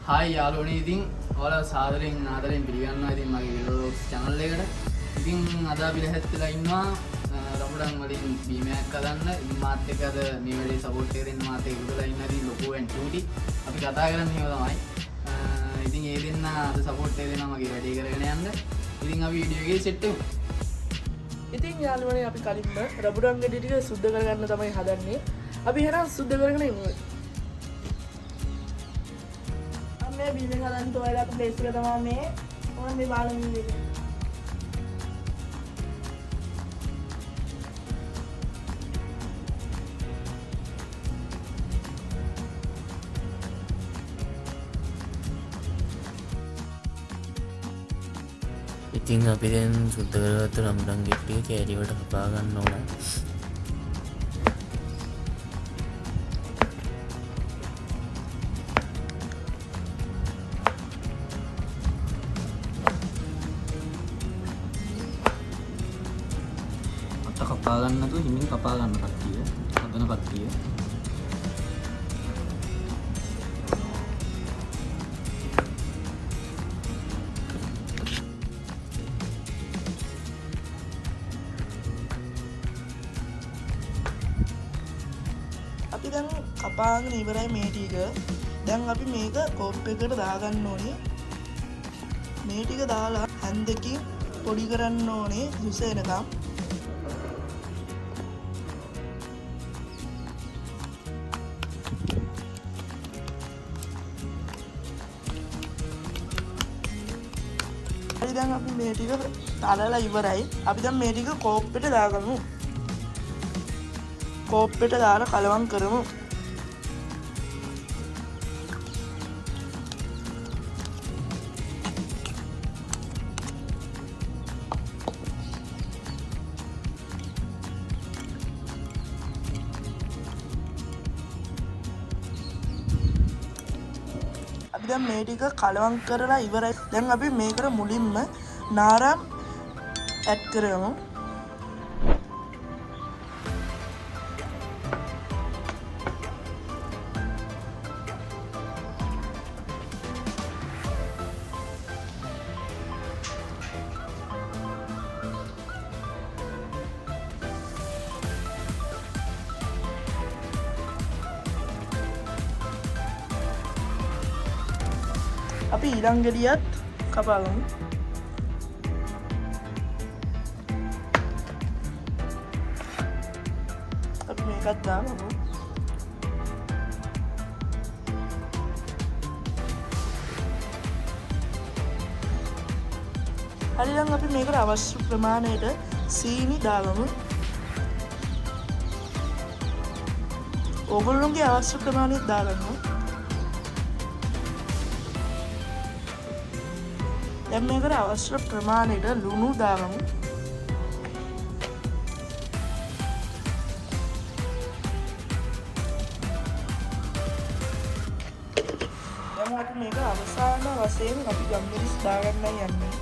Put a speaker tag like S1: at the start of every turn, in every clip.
S1: Hi යාළුවනේ ඉතින් ඔයාලා සාදරයෙන් ආදරයෙන් පිළිගන්නවා ඉතින් මගේ විලෝග්ස් channel එකට. ඉතින් අද අපි ලැහැත්තිලා ඉන්නවා රඹුඩන් වලින් බීමයක් හදන්න. ඉතින් මාත් එක්ක අද මේ වැඩේ සපෝට් එක දෙන්න මාත් එක්ක ඉඳලා ඉන්න ඉතින් ලොකෝ and cutie. අපි කතා කරන්නේ ඒව තමයි. ඉතින් ඒ දෙන්න අද සපෝට් එක දෙනවා මගේ වැඩේ කරගෙන යන්න. ඉතින් අපි වීඩියෝ එකේ සෙට් වෙමු.
S2: ඉතින් යාළුවනේ අපි කලින්ම රඹුඩන් ගෙඩි ටික සුද්ධ කරගන්න තමයි හදන්නේ. අපි එහෙනම් සුද්ධ කරගෙන ඉමු.
S3: මේ බීම හදන්න තෝරලා ප්ලේස් එක තමයි මේ ඕන මේ බාලන් එක.
S4: ඉතින් අපි දැන් සුද්ධ කරගත්ත රඹුඩන් ගෙඩිය කෑලි වලට කපා ගන්න ඕන.
S1: කපා ගන්න නැතුව හිමින් කපා ගන්න කට්ටිය. හදන කට්ටිය.
S2: අපි දැන් කපාගෙන ඉවරයි මේ ටික. දැන් අපි මේක කෝප් එකකට දාගන්න ඕනේ. මේ ටික දාලා හැන්දකින් පොඩි කරන්න ඕනේ දුස එනකම්. දැන් අපි මේ ටික තලලා ඉවරයි. අපි දැන් මේ ටික කෝප්පෙට දාගමු. කෝප්පෙට දාලා කලවම් කරමු. අපි දැන් මේ ටික කලවම් කරලා ඉවරයි. දැන් අපි මේකට මුලින්ම නාරම් ඇඩ් කරමු. අපි ඊළඟ ගෙඩියත් කපාගමු. අපි මේකත් දාමු. හරි දැන් අපි මේකට අවශ්‍ය ප්‍රමාණයට සීනි දාගමු. ඕගොල්ලෝගේ අවශ්‍ය ප්‍රමාණය දාගන්න. දැන් මේකට අවශ්‍ය ප්‍රමාණයට ලුණු දාගමු. දැන් අපි මේක අවසාන වශයෙන් අපි ගම්මිරිස් දාගන්නයි යන්නේ.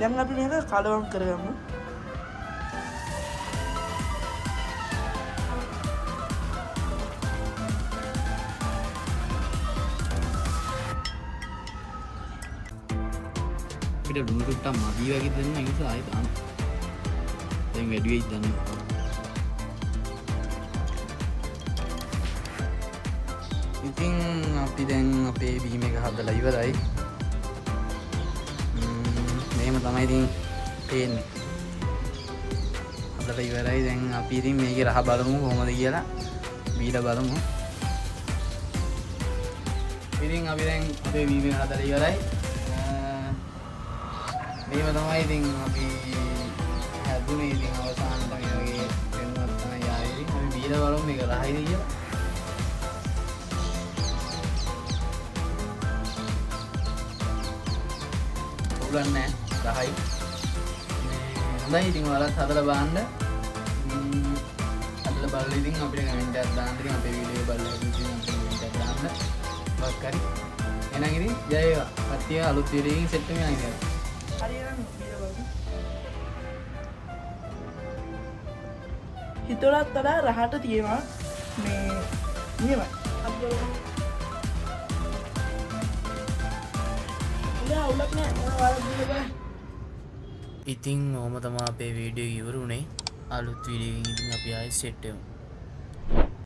S2: දැන් අපි මේක කලවම් කරගමු.
S1: අපිට ලුණු ටුට්ටක් මදි වගේ දෙන්න ඒ නිසා ආයෙත් දාන්න. දැන් වැඩි වෙයිද දන්නේ. ඉතින් අපි දැන් අපේ බීම එක හදලා ඉවරයි. මේම තමයි ඉතින් පේන්නේ. හදලා ඉවරයි. දැන් අපි ඉතින් මේකේ රහ බලමු කොහොමද කියලා. බීලා බලමු. ඉතින් අපි දැන් අපේ බීම එක හදලා ඉවරයි. මේව තමයි ඉතින් අපි හැදුනේ. ඉතින් අවසානට මේ වගේ වෙනවත් තමයි ආවේ. ඉතින් අපි බීලා බලමු මේක රහයිද කියලා. අවුලක් නැහැ 10යි හොඳයි ඉතින් ඔයාලත් හදලා බලන්න හදලා බලලා ඉතින් අපිට කමෙන්ට් එකක් දාන්න ඉතින් අපේ වීඩියෝ බලලා ඉතින් අපිට කමෙන්ට් එකක් දාන්න මොකක් හරි එහෙනම් ඉතින් ජය වේවා කට්ටිය අලුත් වීඩියෝ එකකින් සෙට් වෙනවා ඉතින්
S2: හරියනම් හිතලත් වඩා රහට තියෙනවා මේ නියමයි
S3: අවුලක් නෑ මොන වරක් දිනබෑ
S4: ඉතින් ඕම තමා අපේ වීඩියෝ ඉවරුනේ අලුත් වීඩියෝ එකකින් ඉතින් අපි ආයෙත් සෙට් වෙමු